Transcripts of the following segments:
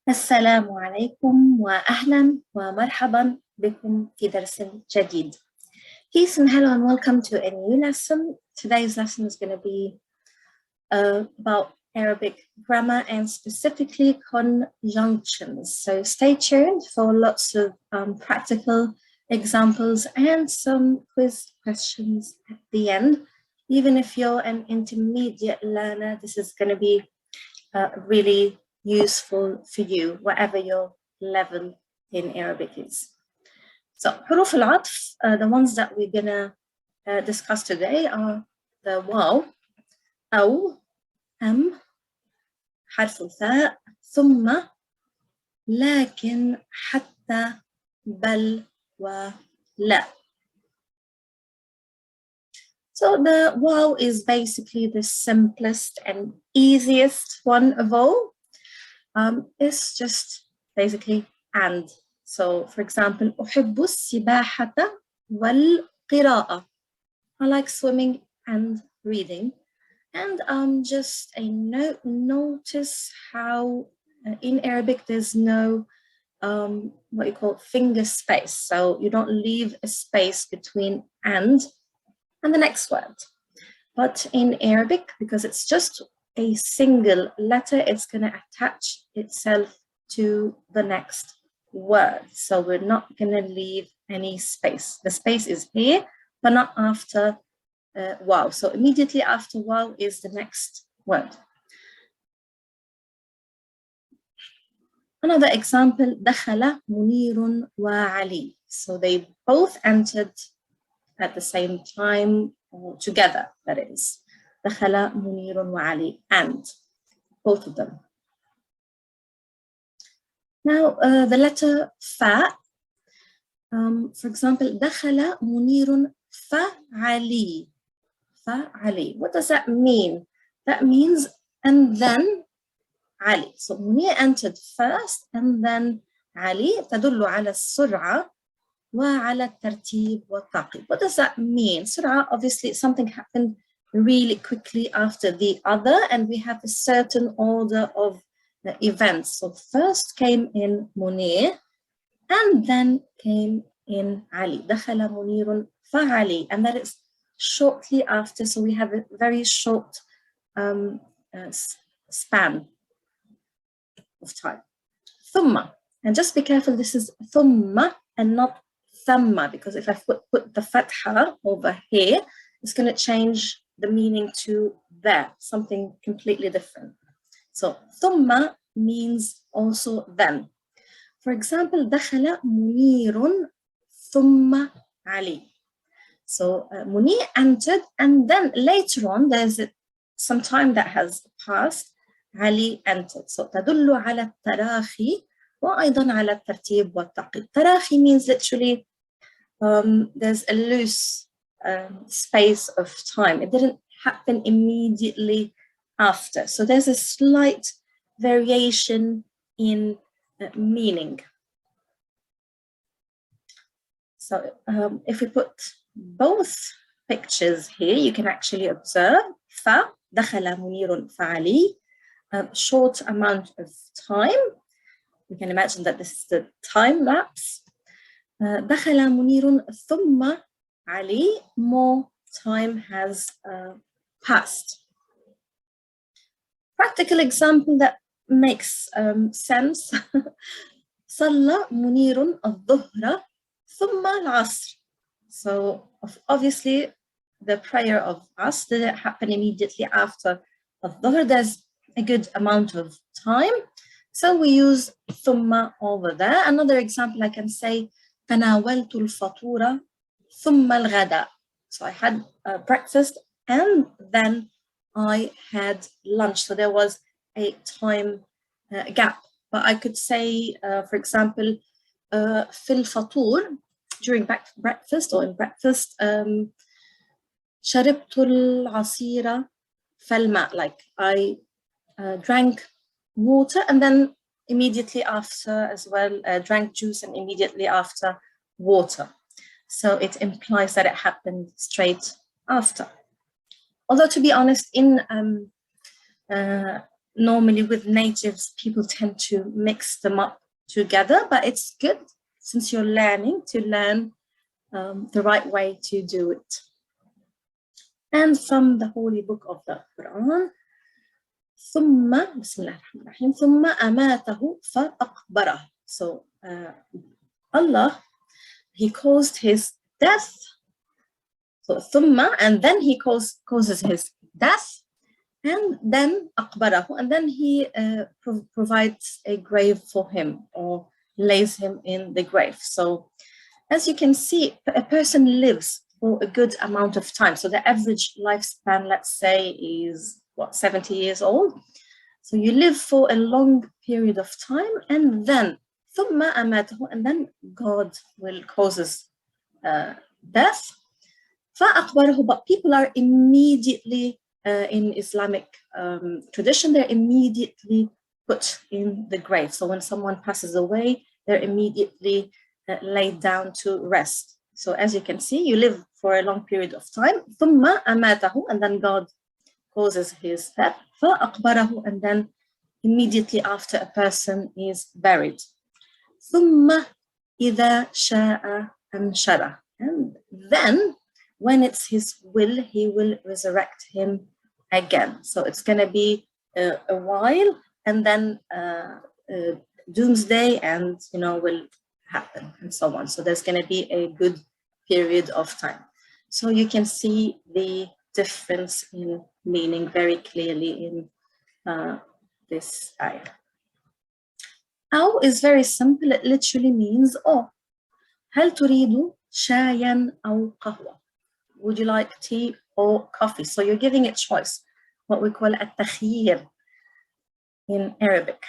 السلام عليكم وأهلا ومرحبا بكم في درس جديد. Peace and hello and welcome to a new lesson. Today's lesson is going to be about Arabic grammar and specifically conjunctions. So stay tuned for lots of practical examples and some quiz questions at the end. Even if you're an intermediate learner, this is going to be really useful for you, whatever your level in Arabic is. So, حروف العطف, the ones that we're gonna discuss today are the واو, أو, أم, حرف الثاء, ثم, لكن, حتى, بل, ولا. So the wow is basically the simplest and easiest one of all. It's just basically and. So for example, أحب السباحة والقراءة. I like swimming and reading. And just a note, notice how in Arabic there's no what you call finger space. So you don't leave a space between and the next word. But in Arabic, because it's just a single letter, it's going to attach itself to the next word. So we're not going to leave any space. The space is here, but not after wow. So immediately after wow is the next word. Another example, دخل منير وعلي. So they both entered at the same time or together, that is. دخل منير وعلي, and both of them. Now, the letter fa, for example, دخل منير فعلي. فعلي. What does that mean? That means, and then علي. So منير entered first, and then علي تدل على السرعة وعلى الترتيب والتعقيب. What does that mean? سرعة, obviously something happened really quickly after the other, and we have a certain order of the events. So first came in Munir, and then came in Ali. دخل منير فعلي, and that is shortly after. So we have a very short span of time. ثم, and just be careful, this is ثم and not thamma, because if I put the fatha over here, it's going to change the meaning to there, something completely different. So ثم means also then. For example, دخل منير ثم علي. So Munir entered, and then later on there's some time that has passed, Ali entered. So تدل على التراخي وأيضا على الترتيب والتعقيب. تراخي means literally there's a loose space of time. It didn't happen immediately after. So there's a slight variation in meaning. So if we put both pictures here, you can actually observe fa, دخل منير فعلي, short amount of time. We can imagine that this is the time lapse. دخل منير ثم علي, more time has passed. Practical example that makes sense. صلى منير الظهر ثم العصر. So obviously the prayer of us didn't happen immediately after الظهر. There's a good amount of time, so we use ثم over there. Another example I can say تناولت الفطور ثم الغداء. So I had breakfast and then I had lunch. So there was a time gap. But I could say, for example, في الفطور, during breakfast or in breakfast, شربت العصير فالماء, like I drank water and then immediately after as well drank juice and immediately after water. So it implies that it happened straight after. Although to be honest, in normally with natives, people tend to mix them up together, but it's good since you're learning to learn the right way to do it. And from the holy book of the Quran, ثم بسم الله الرحمن الرحيم ثم أماته فأقبره. So Allah, He caused his death. So ثم, and then He causes his death, and then أقبره, and then He provides a grave for him or lays him in the grave. So as you can see, a person lives for a good amount of time. So the average lifespan, let's say, is what, 70 years old. So you live for a long period of time, and then ثم أماته, and then God will causes death. فأقبره, but people are immediately in Islamic tradition, they're immediately put in the grave. So when someone passes away, they're immediately laid down to rest. So as you can see, you live for a long period of time. ثم أماته, and then God causes his death. فأقبره, and then immediately after a person is buried. ثم إذا شاء أنشره, and then when it's his will, he will resurrect him again. So it's going to be a while, and then doomsday, and will happen, and so on. So there's going to be a good period of time. So you can see the difference in meaning very clearly in this ayah. أو is very simple. It literally means oh. هل تريد شايا أو قهوة? Would you like tea or coffee? So you're giving it choice, what we call التخيير in Arabic.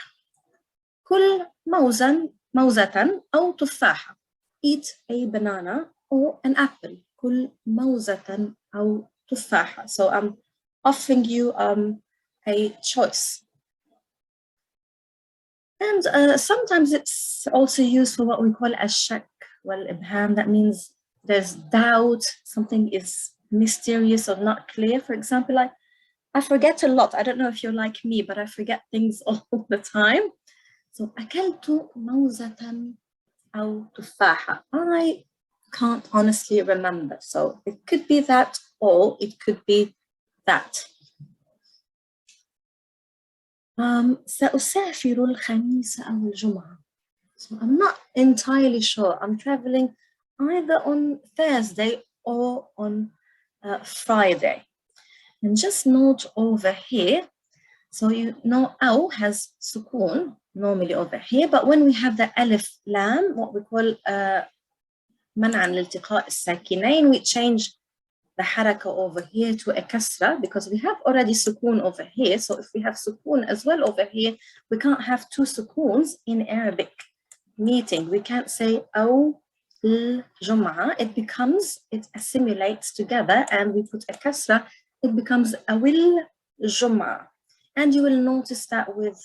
كل موزة أو تفاحة. Eat a banana or an apple. كل موزة أو تفاحة. So I'm offering you a choice. And sometimes it's also used for what we call الشك والإبهام. That means there's doubt, something is mysterious or not clear. For example, I forget a lot. I don't know if you're like me, but I forget things all the time. So أكلت موزة أو تفاحة. I can't honestly remember. So it could be that, or it could be that. سأسافر الخميس أو الجمعة. So I'm not entirely sure. I'm traveling either on Thursday or on Friday. And just note over here, so you know أو has sukun normally over here, but when we have the alif lam, what we call منعا لالتقاء الساكنين, we change the haraka over here to a kasra because we have already sukun over here. So if we have sukun as well over here, we can't have two sukuns in Arabic meeting. We can't say أو الجمعة. It assimilates together, and we put a kasra, it becomes أو الجمعة. And you will notice that with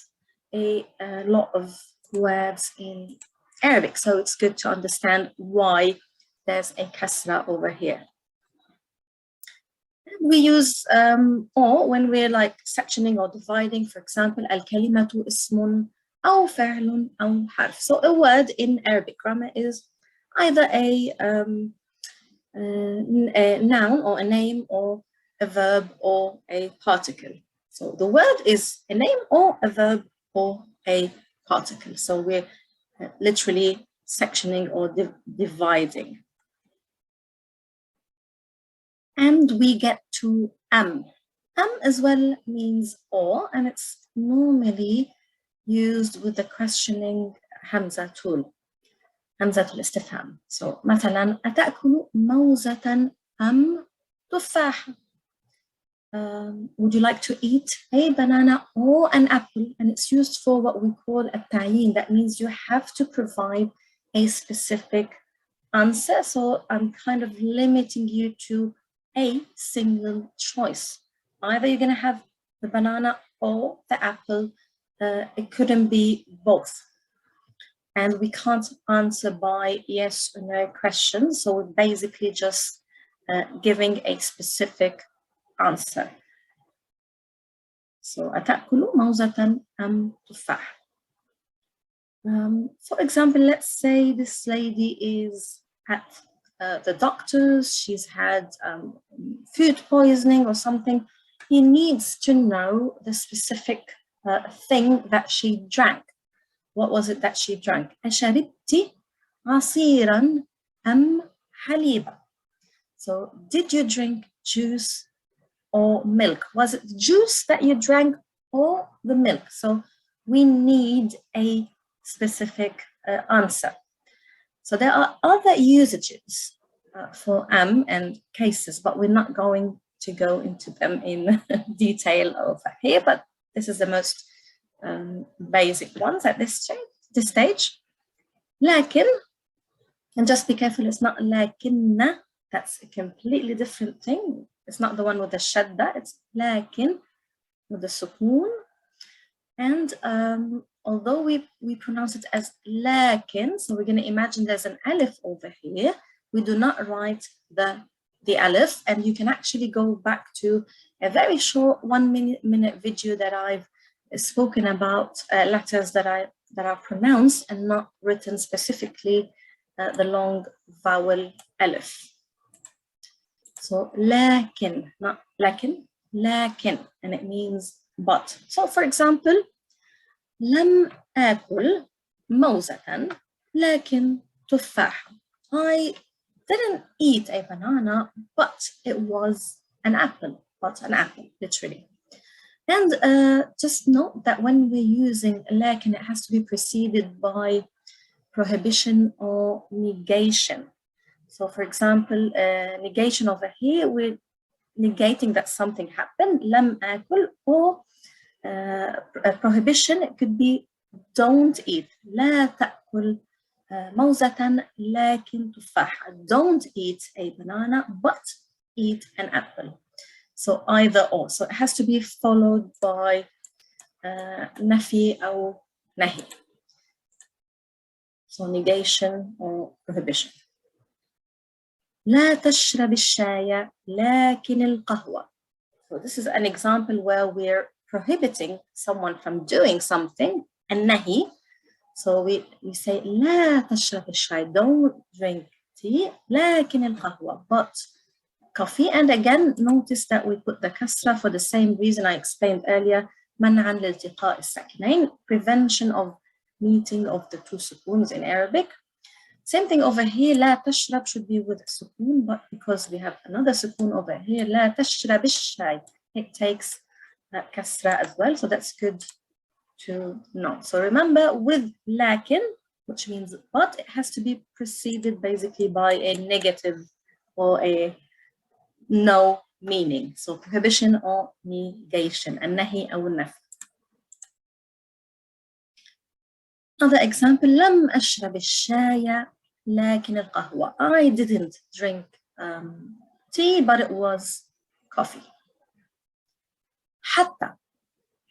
a lot of words in Arabic. So it's good to understand why there's a kasra over here. We use or when we're like sectioning or dividing. For example, الكلمة اسم أو فعل أو حرف. So a word in Arabic grammar is either a noun or a name, or a verb or a particle. So the word is a name or a verb or a particle. So we're literally sectioning or dividing. And we get to am. Am as well means or, and it's normally used with the questioning hamza tool, همزة الاستفهام. So مثلا أتأكل موزة أم تفاحة? Would you like to eat a banana or an apple? And it's used for what we call التعيين. That means you have to provide a specific answer. So I'm kind of limiting you to a single choice. Either you're going to have the banana or the apple. It couldn't be both. And we can't answer by yes or no questions. So we're basically just giving a specific answer. So أتأكل موزة أم تفاح? For example, let's say this lady is at the doctor's, she's had food poisoning or something. He needs to know the specific thing that she drank. What was it that she drank? أشربتِ عصيرا أم حليبا? So did you drink juice or milk? Was it the juice that you drank or the milk? So we need a specific answer. So there are other usages for and cases, but we're not going to go into them in detail over here, but this is the most basic ones at this stage. لكن, and just be careful, it's not لكن, that's a completely different thing. It's not the one with the shadda, it's لكن with the sukoon. And although we pronounce it as lakin, so we're going to imagine there's an alif over here, we do not write the alif, and you can actually go back to a very short 1 minute video that I've spoken about letters that are pronounced and not written specifically the long vowel alif. So lakin, not lakin, lakin, and it means but. So for example, لم آكل موزة لكن تفاحة. I didn't eat a banana, but it was an apple, literally. And just note that when we're using لكن, it has to be preceded by prohibition or negation. So for example, negation over here, we're negating that something happened, لم آكل, or a prohibition, it could be don't eat. لا تأكل موزة لكن تفاحة. Don't eat a banana, but eat an apple. So either or. So it has to be followed by نفي أو نهي. So negation or prohibition. لا تشرب الشاي لكن القهوة. So this is an example where we're prohibiting someone from doing something, and nahi. So we say لا تشرب الشاي, don't drink tea, لكن القهوة, but coffee. And again, notice that we put the kasra for the same reason I explained earlier, منعا لالتقاء الساكنين, prevention of meeting of the two sukoons in Arabic. Same thing over here, لا تشرب should be with sukoon, but because we have another sukoon over here, لا تشرب الشاي, it takes kasra as well, so that's good to know. So remember, with lakin, which means but, it has to be preceded basically by a negative or a no meaning. So prohibition or negation, النهي أو النفي. Another example, لم أشرب الشاي لكن القهوة. I didn't drink tea, but it was coffee.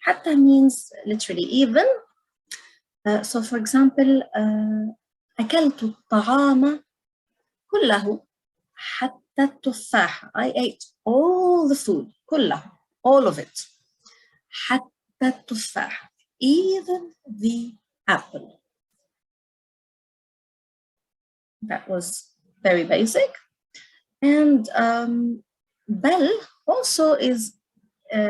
حتى means literally even. So for example, أكلت الطعام كله حتى التفاحة. I ate all the food, كله, all of it. حتى التفاحة, even the apple. That was very basic. And bel also is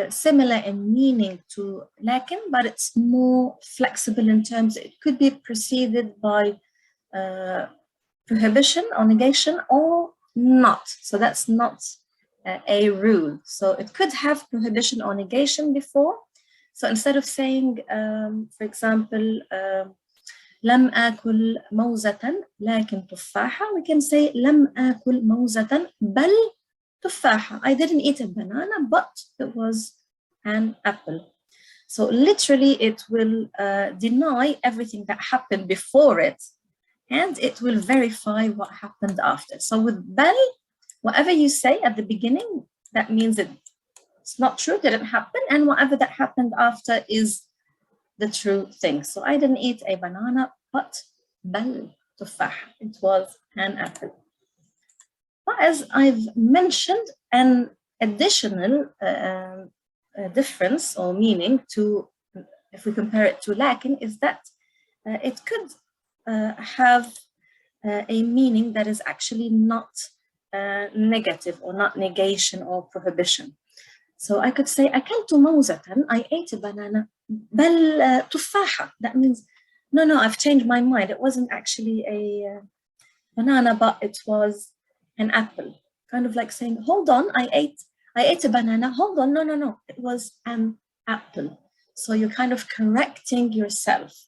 similar in meaning to lakin, but it's more flexible in terms, it could be preceded by prohibition or negation or not. So that's not a rule. So it could have prohibition or negation before. So instead of saying, for example, لم آكل موزة لكن تفاحة, we can say لم آكل موزة بل تفاحة. I didn't eat a banana, but it was an apple. So literally it will deny everything that happened before it, and it will verify what happened after. So with bal, whatever you say at the beginning, that means it's not true, didn't happen, and whatever that happened after is the true thing. So I didn't eat a banana, but bal tufah, it was an apple. But as I've mentioned, an additional difference or meaning to, if we compare it to لكن, is that it could have a meaning that is actually not negative or not negation or prohibition. So I could say أكلت موزة, I ate a banana, بل تفاحة. That means, no, I've changed my mind. It wasn't actually a banana, but it was an apple. Kind of like saying, hold on, I ate a banana. Hold on, no, it was an apple. So you're kind of correcting yourself.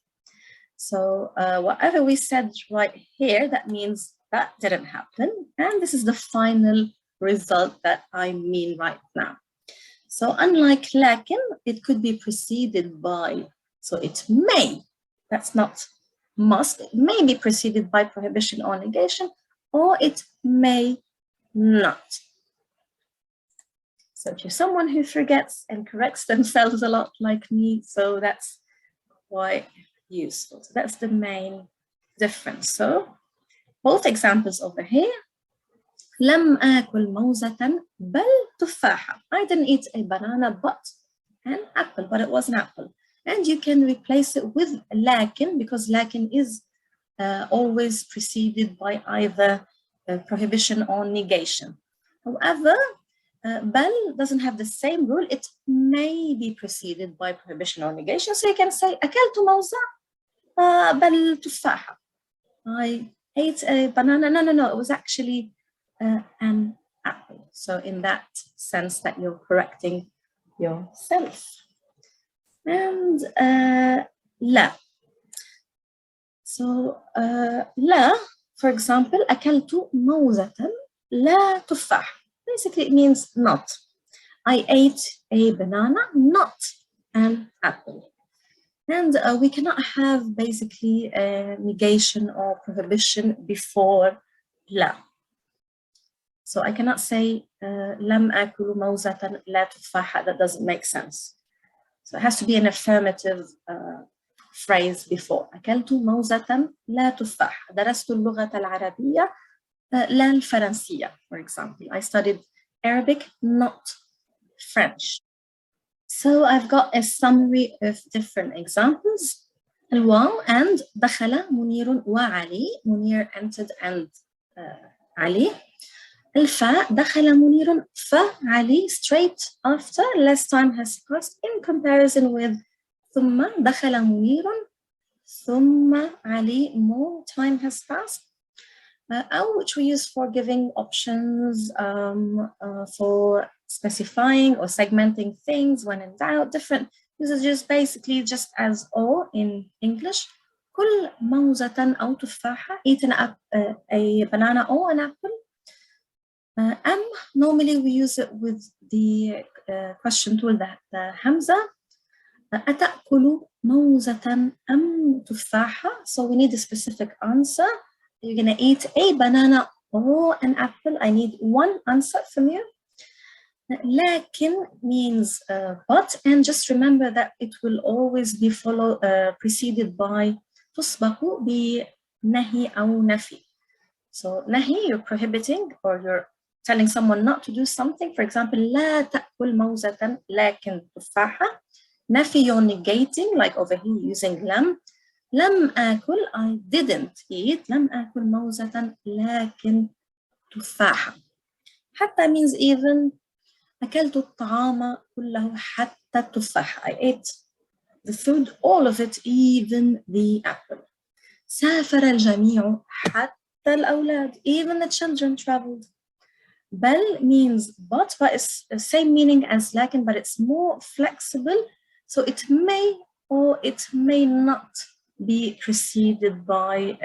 So whatever we said right here, that means that didn't happen. And this is the final result that I mean right now. So unlike لكن, it could be preceded by, so it may, that's not must, it may be preceded by prohibition or negation, or it may not. So if you're someone who forgets and corrects themselves a lot like me, so that's quite useful. So that's the main difference. So both examples over here. لم آكل موزة بل تفاحة. I didn't eat a banana but an apple, but it was an apple. And you can replace it with لكن, because لكن is always preceded by either prohibition or negation. However, بل doesn't have the same rule. It may be preceded by prohibition or negation. So you can say أكلت موزة بل تفاحة. I ate a banana. No, it was actually an apple. So in that sense that you're correcting yourself. And لا. So لا, for example, أكلت موزة لا تفاح. Basically it means not. I ate a banana, not an apple. And we cannot have basically a negation or prohibition before لا. So I cannot say لم آكل موزة لا تفاحة. That doesn't make sense. So it has to be an affirmative phrase before. أكلت موزة لا تفاح. درست اللغة العربية لا الفرنسية, for example. I studied Arabic, not French. So I've got a summary of different examples. الواو and دخل منير وعلي. Munir entered and Ali. الفاء دخل منير فعلي straight after, less time has passed, in comparison with ثم دخل منير ثم علي, more time has passed. Which we use for giving options, for specifying or segmenting things when in doubt. Different usages, basically just as or in English. كل موزة أو تفاحة, eat a banana or an apple. Normally we use it with the question tool, the hamza. أتأكل موزة أم تفاحة? So we need a specific answer. You're gonna eat a banana or an apple. I need one answer from you. لكن means but, and just remember that it will always be preceded by تسبق بنهي أو نفي. So nahi, you're prohibiting or you're telling someone not to do something. For example, لا تأكل موزة لكن تفاحة. Nafi, you're negating, like over here using لم. لم آكل, I didn't eat. لم آكل موزة لكن تفاحة. حتى means even. أكلت الطعام كله حتى التفاحة. I ate the food, all of it, even the apple. سافر الجميع حتى الأولاد. Even the children traveled. بل means but it's the same meaning as لكن, but it's more flexible. So it may or it may not be preceded by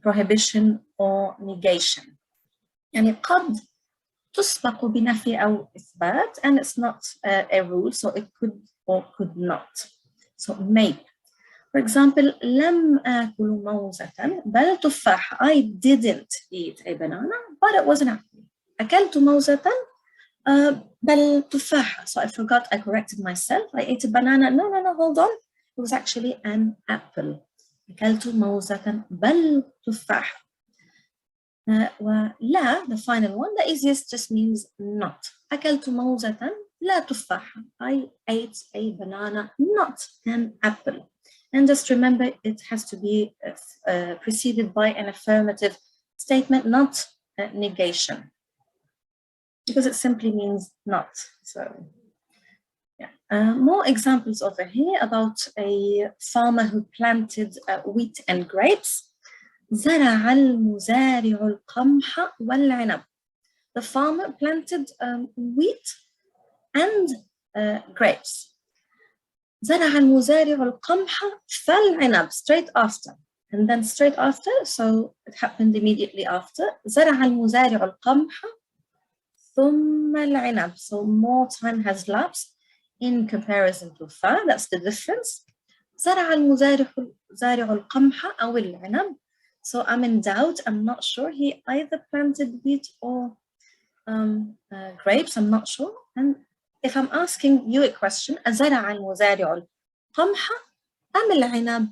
prohibition or negation. يعني قد تسبق بنفي أو إثبات, and it's not a rule, so it could or could not. So may. For example, لم آكل موزة بل تفاحة. I didn't eat a banana, but it was an apple. أكلت موزة بل تفاحة. So I forgot, I corrected myself. I ate a banana. No, hold on. It was actually an apple. أكلت موزة بل تفاحة. ولا, the final one, the easiest, just means not. أكلت موزة لا تفاحة. I ate a banana, not an apple. And just remember, it has to be preceded by an affirmative statement, not a negation, because it simply means not. So, yeah. More examples over here about a farmer who planted wheat and grapes. زرع المزارع القمح والعنب. The farmer planted wheat and grapes. زرع المزارع القمح فالعنب, straight after. And then straight after, so it happened immediately after. زرع المزارع القمح ثم العنب. So more time has lapsed in comparison to fa. That's the difference. زرع المزارع القمح أو العنب. So I'm in doubt. I'm not sure. He either planted wheat or grapes. I'm not sure. And if I'm asking you a question, أزرع المزارع القمح أم العنب?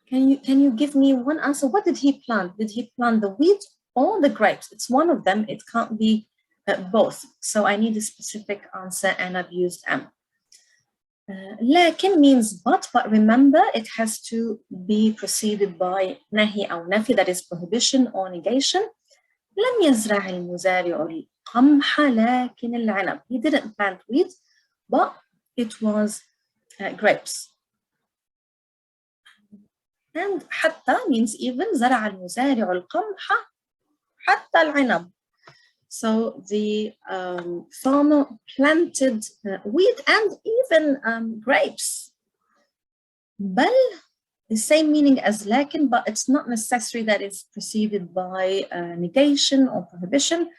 Can you give me one answer? What did he plant? Did he plant the wheat or the grapes? It's one of them. It can't be both. So I need a specific answer, and I've used am. لكن means but remember it has to be preceded by nahi أو nafi, that is prohibition or negation. لم يزرع المزارع القمح لكن العنب. He didn't plant wheat, but it was grapes. And حتى means even. زرع المزارع القمح حتى العنب. So the farmer planted wheat and even grapes. بل, the same meaning as لكن, but it's not necessary that it's preceded by negation or prohibition.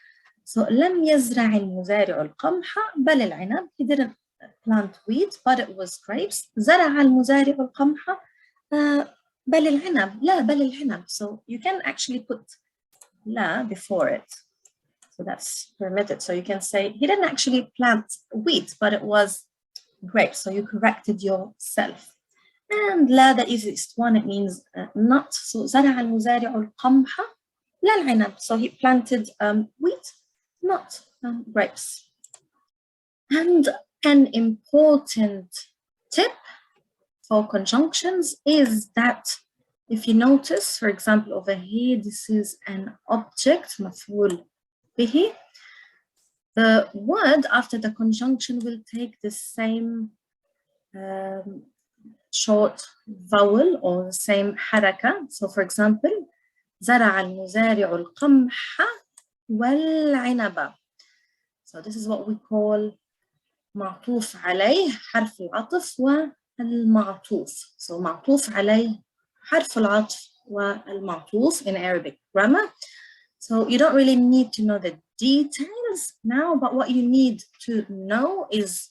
So لم يزرع المزارع القمح بل العنب. He didn't plant wheat, but it was grapes. زرع المزارع القمح بل العنب. لا بل العنب. So you can actually put لا before it. So that's permitted. So you can say he didn't actually plant wheat, but it was grapes. So you corrected yourself. And لا, the easiest one, it means not. So زرع المزارع القمح لا العنب. So he planted wheat, not grapes. And an important tip for conjunctions is that if you notice, for example, over here, this is an object, مفعول به. The word after the conjunction will take the same short vowel or the same حركة. So for example, زرع المزارع القمح والعنب. So this is what we call معطوف عليه, حرف العطف والمعطوف. So معطوف عليه, حرف العطف والمعطوف in Arabic grammar. So you don't really need to know the details now, but what you need to know is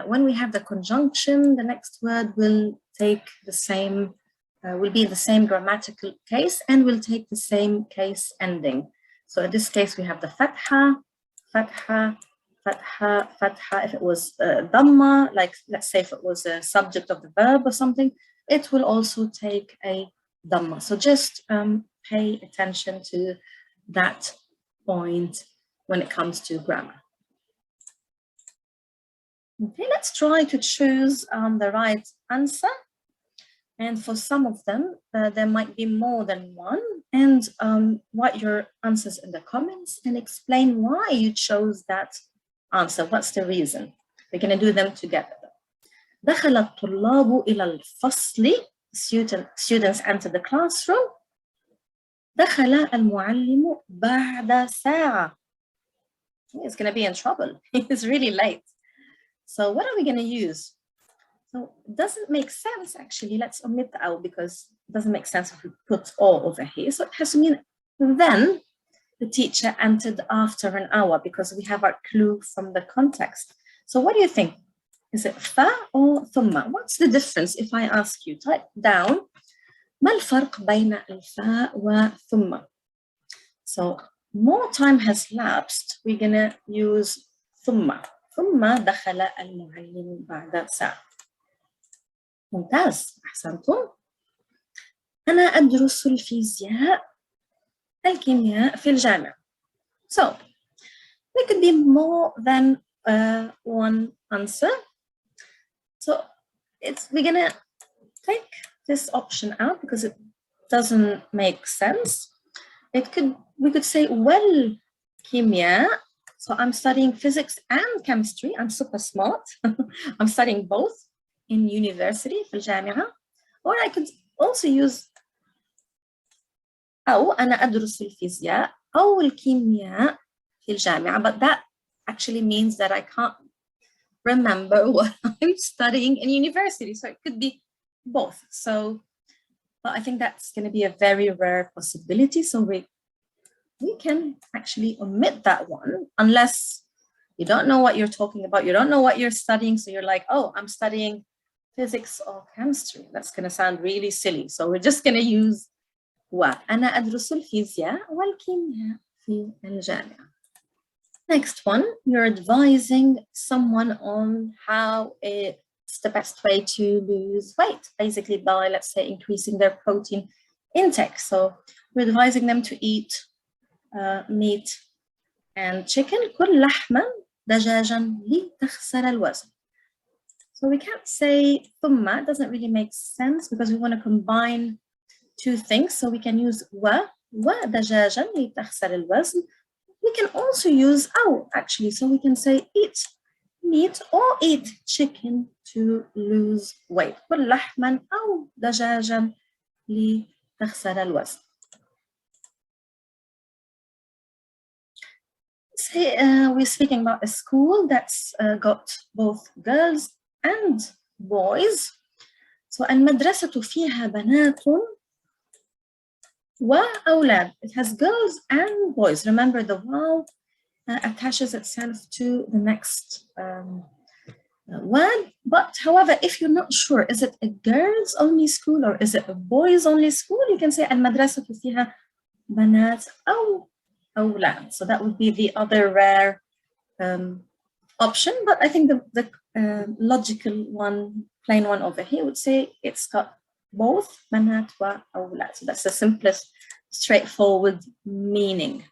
when we have the conjunction, the next word will take the same, will be the same grammatical case and will take the same case ending. So in this case, we have the fatha, fatha, fatha, fatha. If it was dhamma, like let's say if it was a subject of the verb or something, it will also take a dhamma. So just pay attention to that point when it comes to grammar. Okay, let's try to choose the right answer. And for some of them, there might be more than one. And write your answers in the comments and explain why you chose that answer. What's the reason? We're going to do them together. دخل الطلاب إلى الفصل. Students enter the classroom. دخل المعلم بعد ساعة. He's going to be in trouble. He's really late. So what are we going to use? So it doesn't make sense, actually. Let's omit the "au" because it doesn't make sense if we put "or" over here. So it has to mean then the teacher entered after an hour because we have our clue from the context. So what do you think? Is it fa or thumma? What's the difference if I ask you? Type down ما الفرق بين الفاء وثم? So more time has lapsed. We're gonna use ثم. ثم دخل المعلم بعد ساعة. ممتاز، أحسنتم. أنا أدرس الفيزياء الكيمياء في الجامعة. So there could be more than one answer. So we're gonna take this option out because it doesn't make sense. We could say, well, كيمياء. So I'm studying physics and chemistry. I'm super smart. I'm studying both in university في الجامعة. Or I could also use أو أنا أدرس الفيزياء أو الكيمياء في الجامعة. But that actually means that I can't remember what I'm studying in university. So it could be both. So, but I think that's going to be a very rare possibility. So we can actually omit that one unless you don't know what you're talking about. You don't know what you're studying. So you're like, oh, I'm studying physics or chemistry. That's going to sound really silly. So we're just going to use وأنا أدرس الفيزياء والكيمياء في الجامعة. Next one, you're advising someone on how it's the best way to lose weight, basically by, let's say, increasing their protein intake. So we're advising them to eat meat and chicken. كل لحما دجاجا لتخسر الوزن. So we can't say ثم, it doesn't really make sense because we want to combine two things. So we can use ودجاجا لتخسر الوزن. We can also use أو actually. So we can say eat meat or eat chicken to lose weight. كل لحما أو دجاجا لتخسر الوزن. Say we're speaking about a school that's got both girls and boys. So المدرسة فيها بنات وأولاد. It has girls and boys. Remember the واو attaches itself to the next word. But however, if you're not sure, is it a girls only school or is it a boys only school? You can say المدرسة فيها بنات أو أولاد. So that would be the other rare option. But I think the logical one, plain one over here would say it's got both بنات وأولاد. So that's the simplest, straightforward meaning.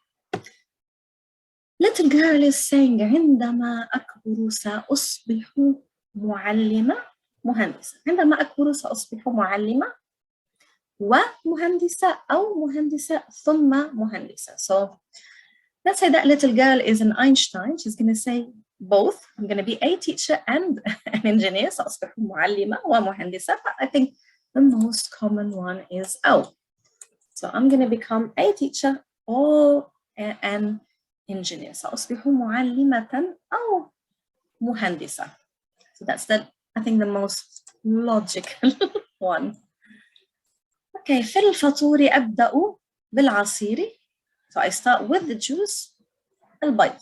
Little girl is saying عندما أكبر سأصبح معلمة مهندسة. عندما أكبر سأصبح معلمة ومهندسة أو مهندسة ثم مهندسة. So let's say that little girl is an Einstein. She's going to say both. I'm going to be a teacher and an engineer. سأصبح معلمة ومهندسة. But I think the most common one is أو. So I'm going to become a teacher or an engineer. سأصبح معلمة أو مهندسة. So that's I think the most logical one. Okay, في الفطور أبدأ بالعصير. So I start with the juice, البيض.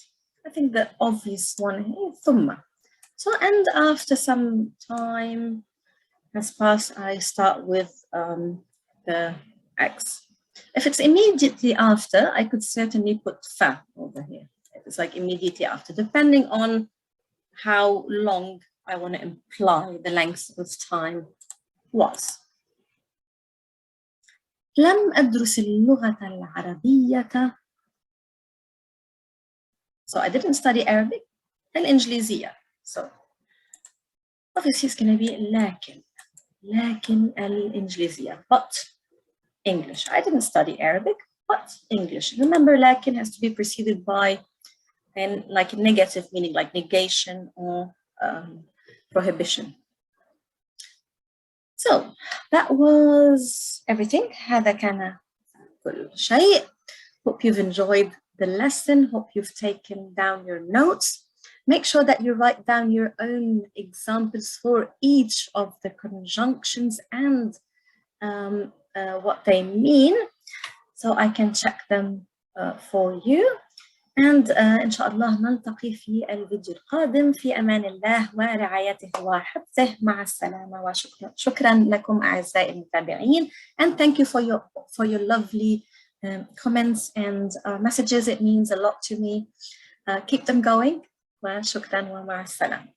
I think the obvious one here, ثم. So, and after some time has passed, I start with the eggs. If it's immediately after, I could certainly put fa over here. It's like immediately after, depending on how long I want to imply the length of time was. لم أدرس اللغة العربية. So I didn't study Arabic. الإنجليزية. So obviously it's going to be لكن الإنجليزية. But English. I didn't study Arabic, but English. Remember, لكن has to be preceded by like a negative meaning, like negation or prohibition. So that was everything. هذا كان كل شيء. Hope you've enjoyed the lesson. Hope you've taken down your notes. Make sure that you write down your own examples for each of the conjunctions and what they mean, so I can check them for you. And إن شاء الله نلتقي في الفيديو القادم. في أمان الله ورعايته وحفظه. مع السلامة وشكرا لكم أعزائي المتابعين. And thank you for your lovely comments and messages. It means a lot to me. Keep them going. وشكرا ومع السلامة.